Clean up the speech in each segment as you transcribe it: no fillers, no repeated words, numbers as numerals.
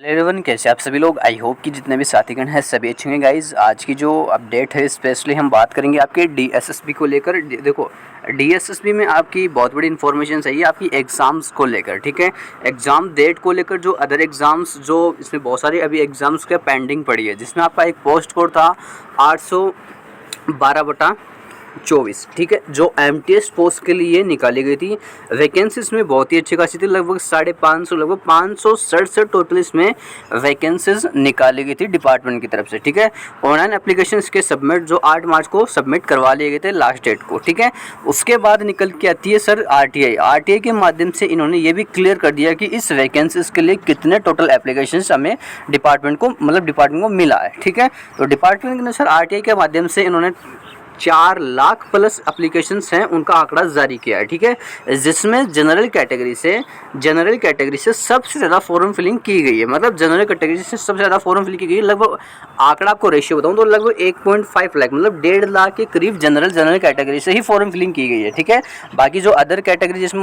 Everyone, कैसे आप सभी लोग। आई होप कि जितने भी साथीगण हैं सभी अच्छे होंगे। गाइज, आज की जो अपडेट है स्पेशली हम बात करेंगे आपके डीएसएसबी को लेकर। देखो, डीएसएसबी में आपकी बहुत बड़ी इन्फॉर्मेशन चाहिए आपकी एग्ज़ाम्स को लेकर। ठीक है, एग्ज़ाम डेट को लेकर जो अदर एग्ज़ाम्स, जो इसमें बहुत सारी अभी एग्ज़ाम्स का पेंडिंग पड़ी है, जिसमें आपका एक पोस्ट कोड था 812/24। ठीक है, जो एमटीएस पोस्ट के लिए निकाली गई थी। वैकेंसीज में बहुत ही अच्छी खासी थी, लगभग 550, लगभग 567 टोटल इसमें वैकेंसीज निकाली गई थी डिपार्टमेंट की तरफ से। ठीक है, ऑनलाइन एप्लीकेशन के सबमिट जो 8 मार्च को सबमिट करवा लिए गए थे लास्ट डेट को। ठीक है, उसके बाद निकल के आती है सर आरटीआई के माध्यम से इन्होंने ये भी क्लियर कर दिया कि इस वैकेंसीज के लिए कितने टोटल एप्लीकेशन हमें डिपार्टमेंट को मिला है। ठीक है, तो डिपार्टमेंट ने सर आरटीआई के माध्यम से इन्होंने 4 लाख प्लस एप्लीकेशंस हैं उनका आंकड़ा जारी किया है। ठीक है, जिसमें जनरल कैटेगरी से सबसे ज़्यादा फॉर्म फिलिंग की गई है। मतलब जनरल कैटेगरी से सबसे ज़्यादा फॉर्म फिलिंग की गई है। लगभग आंकड़ा आपको रेशियो बताऊं तो लगभग 1.5 लाख, मतलब 1.5 लाख के करीब जनरल कैटेगरी से ही फॉर्म फिलिंग की गई है। ठीक है, बाकी जो अदर कैटेगरी जिसमें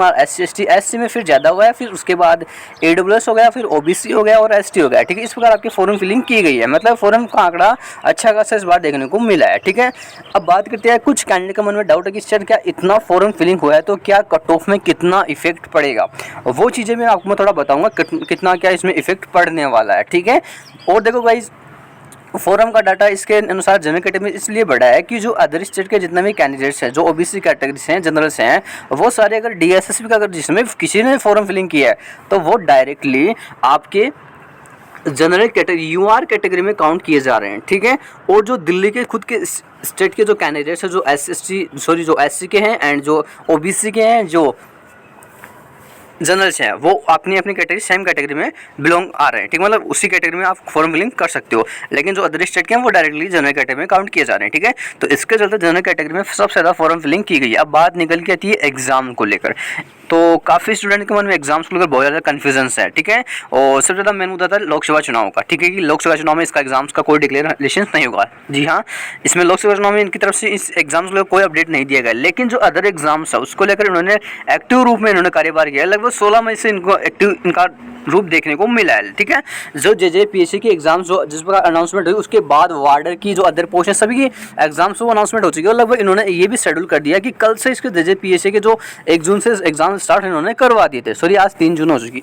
SC में फिर ज़्यादा हुआ है, फिर उसके बाद AWS हो गया, फिर OBC हो गया और ST हो गया। ठीक है, इस प्रकार आपकी फॉर्म फिलिंग की गई है। मतलब फॉर्म का आंकड़ा अच्छा खासा इस बार देखने को मिला है। ठीक है, अब बात करते हैं, कुछ कैंडिडेट के मन में डाउट है कि सर क्या इतना फॉर्म फिलिंग हुआ है तो क्या कट ऑफ में कितना इफेक्ट पड़ेगा, वो चीज़ें मैं आपको थोड़ा बताऊंगा कितना क्या इसमें इफेक्ट पड़ने वाला है। ठीक है, और देखो गाइज, फोरम का डाटा इसके अनुसार जनरल कैटेगरी में इसलिए बढ़ा है कि जो अदर स्टेट के जितने भी कैंडिडेट्स हैं, जो OBC कैटेगरी से हैं, जनरल से हैं, वो सारे अगर DSSB का अगर जिसमें किसी ने फॉर्म फिलिंग किया है तो वो डायरेक्टली आपके जनरल कैटेगरी UR कैटेगरी में काउंट किए जा रहे हैं। ठीक है, और जो दिल्ली के खुद के स्टेट के जो कैंडिडेट्स हैं, जो SC के हैं एंड जो OBC के हैं, जो जनरल से हैं, वो अपनी कैटेगरी सेम कैटेगरी में बिलोंग आ रहे हैं। ठीक, मतलब उसी कैटेगरी में आप फॉर्म फिलिंग कर सकते हो। लेकिन जो अदर स्टेट के हैं वो डायरेक्टली जनरल कैटेगरी में काउंट किए जा रहे हैं। ठीक है, तो इसके चलते जनरल कैटेगरी में सबसे ज़्यादा फॉर्म फिलिंग की गई है। अब बात निकल के आती है एग्जाम को लेकर। तो काफ़ी स्टूडेंट के मन में एग्जाम्स को लेकर बहुत ज़्यादा कन्फ्यूजन्स है। ठीक है, और सबसे ज़्यादा मेन मुद्दा था लोकसभा चुनाव का। ठीक है, कि लोकसभा चुनाव में इसका एग्जाम्स का कोई डिक्लेरेशन नहीं होगा। जी हाँ, इसमें लोकसभा चुनाव में इनकी तरफ से इस एग्जाम्स को लेकर कोई अपडेट नहीं दिया गया। लेकिन जो अदर एग्जाम्स है उसको लेकर इन्होंने एक्टिव रूप में इन्होंने कार्यभार किया है। लगभग 16 मई से इनको एक्टिव इनका रूप देखने को मिला है। ठीक है, जो JJPSC की एग्जाम्स जो जिस प्रकार अनाउंसमेंट हुई उसके बाद वार्डर की जो अदर पोस्ट है सभी की एग्जाम्स वो अनाउंसमेंट हो चुकी है। और लगभग इन्होंने ये भी शेड्यूल कर दिया कि कल से इसके JJPSC के जो 1 जून से एग्जाम स्टार्ट इन्होंने करवा दिए थे। सॉरी, आज 3 जून हो चुकी,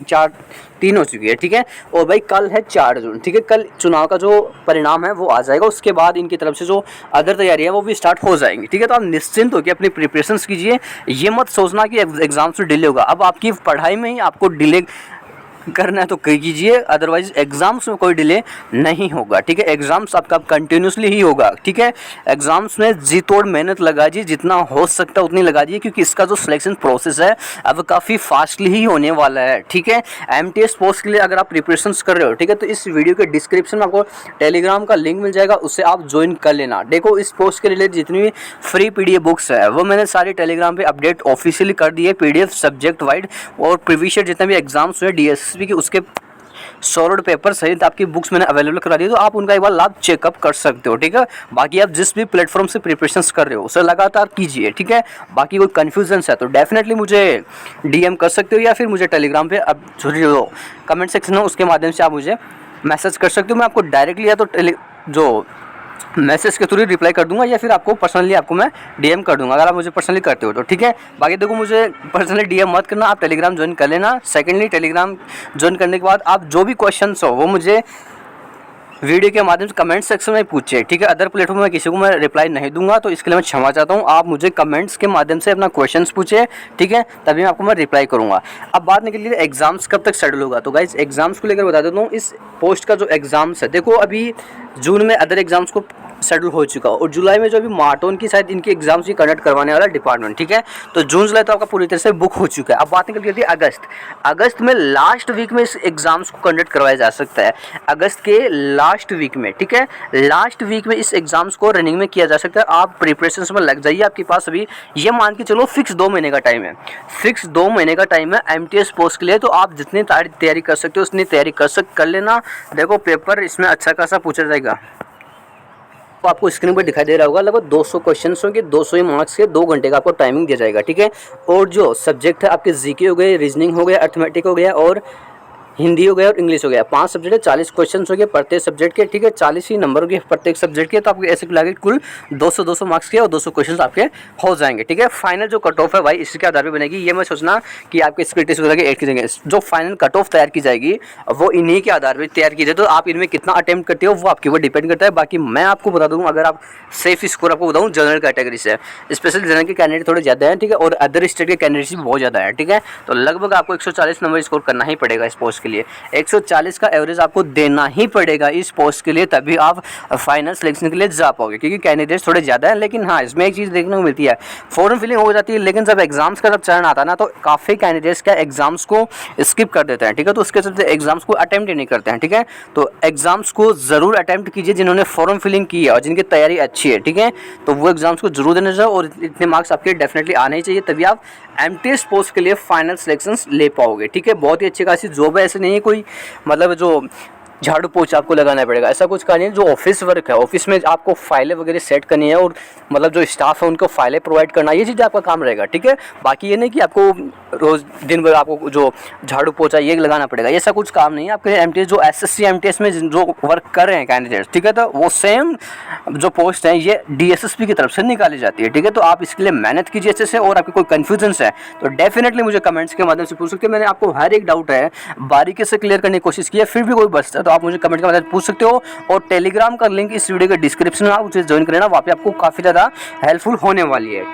3 हो चुकी है। ठीक है, और भाई कल है 4 जून। ठीक है, कल चुनाव का जो परिणाम है वो आ जाएगा। उसके बाद इनकी तरफ से जो अदर तैयारी है वो भी स्टार्ट हो जाएंगी। ठीक है, तो आप निश्चिंत होकर अपनी प्रिपरेशंस कीजिए। ये मत सोचना कि एग्जाम से डिले होगा। अब आपकी पढ़ाई में ही आपको डिले करना है तो कीजिए, अदरवाइज एग्जाम्स में कोई डिले नहीं होगा। ठीक है, एग्जाम्स आपका कंटिन्यूसली ही होगा। ठीक है, एग्जाम्स में जी तोड़ मेहनत लगाइए, जितना हो सकता है उतनी लगा दीजिए, क्योंकि इसका जो सिलेक्शन प्रोसेस है अब काफ़ी फास्टली ही होने वाला है। ठीक है, MTS पोस्ट के लिए अगर आप प्रिपरेशंस कर रहे हो, ठीक है, तो इस वीडियो के डिस्क्रिप्शन में आपको टेलीग्राम का लिंक मिल जाएगा, उससे आप ज्वाइन कर लेना। देखो, इस पोस्ट के रिलेटेड जितनी भी फ्री PDF बुक्स है वो मैंने सारी टेलीग्राम पे अपडेट ऑफिशियली कर दी है, PDF सब्जेक्ट वाइड और प्रीवियस ईयर जितने भी एग्जाम्स हुए DSSB कि उसके सॉलिड पेपर सहित आपकी बुक्स मैंने अवेलेबल करा दी है, तो आप उनका एक बार लाभ चेकअप कर सकते हो। ठीक है, बाकी आप जिस भी प्लेटफॉर्म से प्रिपरेशंस कर रहे हो उसे लगातार कीजिए। ठीक है, बाकी कोई कन्फ्यूजन है तो डेफिनेटली मुझे DM कर सकते हो, या फिर मुझे टेलीग्राम पे अब जो कमेंट सेक्शन है उसके माध्यम से आप मुझे मैसेज कर सकते हो। मैं आपको डायरेक्टली या तो जो मैसेज के थ्रू रिप्लाई कर दूंगा, या फिर आपको पर्सनली आपको मैं DM कर दूंगा अगर आप मुझे पर्सनली करते हो तो। ठीक है, बाकी देखो, मुझे पर्सनली DM मत करना, आप टेलीग्राम ज्वाइन कर लेना। सेकेंडली, टेलीग्राम ज्वाइन करने के बाद आप जो भी क्वेश्चंस हो वो मुझे वीडियो के माध्यम से कमेंट सेक्शन में पूछिए। ठीक है, अदर प्लेटफॉर्म में किसी को मैं रिप्लाई नहीं दूंगा, तो इसके लिए मैं क्षमा चाहता हूं। आप मुझे कमेंट्स के माध्यम से अपना क्वेश्चंस पूछिए। ठीक है, तभी मैं आपको रिप्लाई करूंगा। अब बात निकल रही है एग्जाम्स कब तक शेड्यूल होगा। तो गाइज, एग्जाम्स को लेकर बता देता हूँ। इस पोस्ट का जो एग्जाम्स है, देखो अभी जून में अदर एग्जाम्स को शेड्यूल हो चुका और जुलाई में जो अभी मार्टोन की शायद इनकी एग्जाम्स की कंडक्ट करवाने वाला डिपार्टमेंट। ठीक है, तो जून जुलाई तो आपका पूरी तरह से बुक हो चुका है। अब बात निकल के अगस्त में लास्ट वीक में इस एग्जाम्स को कंडक्ट करवाया जा सकता है। अगस्त के लास्ट वीक में, ठीक है, लास्ट वीक में इस एग्जाम्स को रनिंग में किया जा सकता है। आप प्रिपरेशन में लग जाइए। आपके पास अभी ये मान के चलो फिक्स 2 महीने का टाइम है, फिक्स 2 महीने का टाइम है MTS पोस्ट के लिए। तो आप जितनी तैयारी कर सकते हो उतनी तैयारी कर लेना। देखो, पेपर इसमें अच्छा खासा पूछा जाएगा। तो आपको स्क्रीन पर दिखाई दे रहा होगा, लगभग 200 क्वेश्चन होंगे, 200 ही मार्क्स के, 2 घंटे का आपको टाइमिंग दिया जाएगा। ठीक है, और जो सब्जेक्ट है आपके GK हो गए, रीजनिंग हो गया, अर्थमेटिक हो गया और हिंदी हो गया और इंग्लिश हो गया, 5 सब्जेक्ट है, 40 क्वेश्चन हो गए प्रत्येक सब्जेक्ट के, ठीक है, 40 ही नंबर हो गए प्रत्येक सब्जेक्ट के। तो आपको ऐसे मिला के कुल 200 मार्क्स के और 200 क्वेश्चन आपके हो जाएंगे, ठीक है। फाइनल जो कट ऑफ है भाई इसके आधार पर बनेगी, ये मैं सोचना कि आपके स्किल टेस्ट वगैरह के 8 की जगह जो फाइनल कट ऑफ तैयार की जाएगी वो इन्हीं के आधार पर तैयार की जाए। तो आप इनमें कितना अटेम्प्ट करते हो वो आपके ऊपर डिपेंड करता है। बाकी मैं आपको बता दूँ, अगर आप सेफ स्कोर आपको बताऊँ जनरल कैटेगरी से, स्पेशली जनरल के कैंडिडेट थोड़े ज़्यादा हैं, ठीक है, और अदर स्टेट के कैंडिडेट्स भी बहुत ज़्यादा है, ठीक है। तो लगभग आपको 140 नंबर स्कोर करना ही पड़ेगा इस पोस्ट के लिए, 140 का एवरेज आपको देना ही पड़ेगा इस पोस्ट के लिए, तभी आप फाइनल सिलेक्शन के लिए जा पाओगे, क्योंकि कैंडिडेट्स थोड़े ज़्यादा हैं। लेकिन हाँ, इसमें एक चीज़ देखने को मिलती है, फॉर्म फिलिंग हो जाती है, लेकिन जब एग्जाम्स का जब चरण आता है ना, तो काफ़ी कैंडिडेट्स क्या एग्जाम्स को स्किप कर देते हैं, ठीक है। तो उसके चलते एग्जाम्स को अटेम्प्ट ही नहीं करते हैं, ठीक है। तो एग्जाम्स को ज़रूर अटेम्प्ट कीजिए जिन्होंने फॉर्म फिलिंग की है और जिनकी तैयारी अच्छी है, ठीक है। तो वो एग्जाम्स को जरूर देने जाओ और इतने मार्क्स आपके डेफिनेटली आने ही चाहिए, तभी आप एमटीएस पोस्ट के लिए फाइनल सिलेक्शंस ले पाओगे, ठीक है। बहुत ही अच्छी खासी जॉब है, ऐसे नहीं है कोई मतलब जो झाड़ू पोछा आपको लगाना पड़ेगा, ऐसा कुछ नहीं है। जो ऑफिस वर्क है, ऑफिस में आपको फाइलें वगैरह सेट करनी है और मतलब जो स्टाफ है उनको फाइलें प्रोवाइड करना, ये चीज़ आपका काम रहेगा, ठीक है। बाकी ये नहीं कि आपको रोज़ दिन भर आपको जो झाड़ू पोछा ये लगाना पड़ेगा, ऐसा कुछ काम नहीं है। आपके एमटीएस जो एसएससी एमटीएस में जो वर्क कर रहे हैं कैंडिडेट्स, ठीक है, तो वो सेम जो पोस्ट है ये डीएसएसपी की तरफ से निकाली जाती है, ठीक है। तो आप इसके लिए मेहनत कीजिए अच्छे से, और आपके कोई कन्फ्यूजन है तो डेफिनेटली मुझे कमेंट्स के माध्यम से पूछ सकते हो। मैंने आपको हर एक डाउट है बारीकी से क्लियर करने की कोशिश की है, फिर भी कोई बचता है तो आप मुझे कमेंट के माध्यम से पूछ सकते हो। और टेलीग्राम का लिंक इस वीडियो के डिस्क्रिप्शन में, आप उसे ज्वाइन कर लेना, वहाँ पे आपको काफ़ी ज़्यादा हेल्पफुल होने वाली है।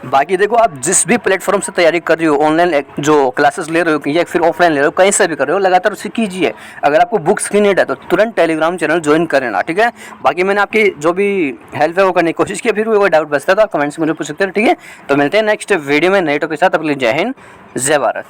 बाकी देखो, आप जिस भी प्लेटफॉर्म से तैयारी कर रही हो, ऑनलाइन जो क्लासेस ले रहे हो या फिर ऑफलाइन ले रहे हो, कहीं से भी कर रहे हो, लगातार उसे कीजिए। अगर आपको बुक्स की नीड है तो तुरंत टेलीग्राम चैनल ज्वाइन कर लेना, ठीक है। बाकी मैंने आपकी जो भी हेल्प है वो करने की कोशिश की, फिर भी कोई डाउट बचता है तो आप कमेंट्स में मुझे पूछ सकते हो, ठीक है। तो मिलते हैं नेक्स्ट वीडियो में नए टॉपिक के साथ। अपने जय हिंद, जय भारत।